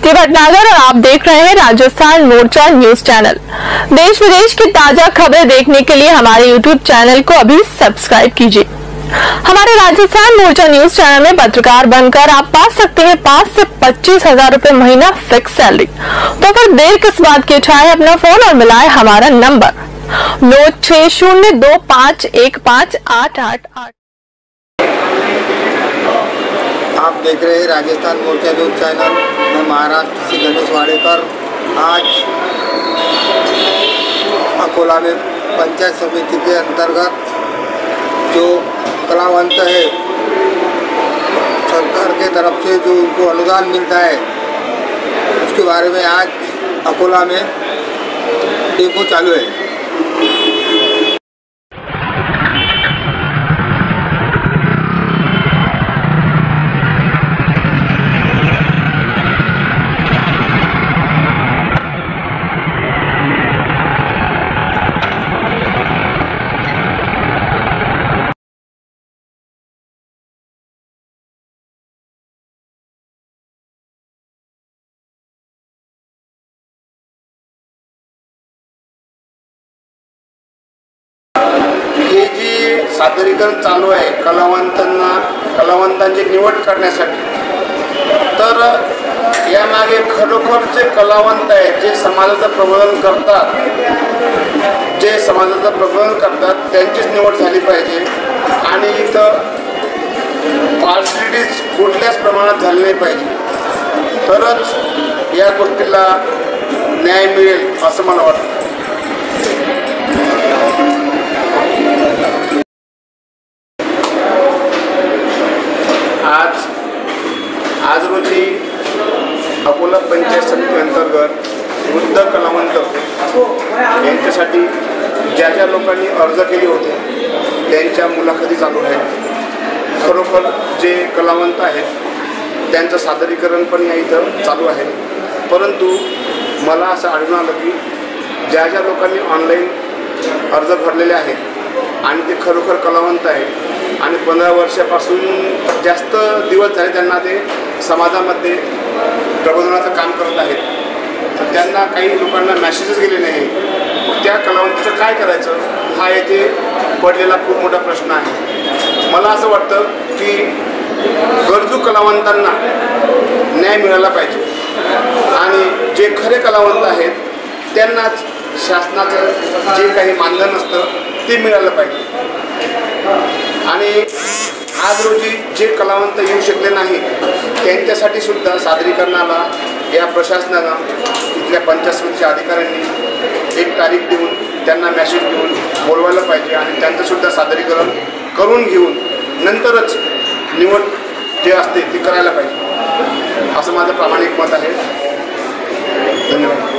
के भटनागर और आप देख रहे हैं राजस्थान मोर्चा न्यूज चैनल। देश विदेश की ताजा खबरें देखने के लिए हमारे यूट्यूब चैनल को अभी सब्सक्राइब कीजिए। हमारे राजस्थान मोर्चा न्यूज चैनल में पत्रकार बनकर आप पा सकते हैं 5 से 25 हजार रुपए महीना फिक्स सैलरी। तो फिर देर किस बात की, उठाएं अपना फोन और मिलाएं हमारा नंबर 9602515888। आप देख रहे हैं राजस्थान मोर्चा न्यूज चैनल। मैं महाराष्ट्र से गणेश वाडेकर। आज अकोला में पंचायत समिति के अंतर्गत जो कलावंत है, सरकार के तरफ से जो उनको अनुदान मिलता है, उसके बारे में आज अकोला में डेमो चालू है। हे जी सादरीकरण चालू आहे कलावंतांची निवड करण्यासाठी, तर यामागे खरोखर जे कलावंत आहेत, जे समाजाचं प्रबोधन करतात, त्यांचीच निवड झाली पाहिजे। आणि इथं पार्शलिटीज कुठल्याच प्रमाणात झाली नाही पाहिजे, तरच या गोष्टीला न्याय मिळेल असं मला वाटतं। आज रोजी अकोला पंचायत समिती अंतर्गत वृद्ध कलावंत यांच्यासाठी ज्या ज्या लोकांनी अर्ज केले होते त्यांच्या मुलाखती चालू आहेत। खरोखर जे कलावंत आहेत त्यांचं सादरीकरण पण या इथं चालू आहे। परंतु मला असं आढळून आलं की ज्या ज्या लोकांनी ऑनलाईन अर्ज भरलेले आहेत आणि ते खरोखर कलावंत आहेत आणि 15 वर्षापासून जास्त दिवस झाले त्यांना ते समाजामध्ये प्रबोधनाचं काम करत आहेत, तर त्यांना काही लोकांना मॅसेजेस गेले नाही। त्या कलावंताचं काय करायचं हा येथे पडलेला खूप मोठा प्रश्न आहे। मला असं वाटतं की गरजू कलावंतांना न्याय मिळाला पाहिजे आणि जे खरे कलावंत आहेत त्यांनाच शासनाचं जे काही मानधन असतं ते मिळालं पाहिजे। आणि आज रोजी जे कलावंत येऊ शकले नाही त्यांच्यासाठी सुद्धा सादरीकरणाला या प्रशासनानं, इथल्या पंचायत समितीच्या अधिकाऱ्यांनी एक तारीख देऊन त्यांना मॅसेज देऊन बोलवायला पाहिजे आणि त्यांचंसुद्धा सादरीकरण करून घेऊन नंतरच निवड जे असते ती करायला पाहिजे, असं माझं प्रामाणिक मत आहे। धन्यवाद।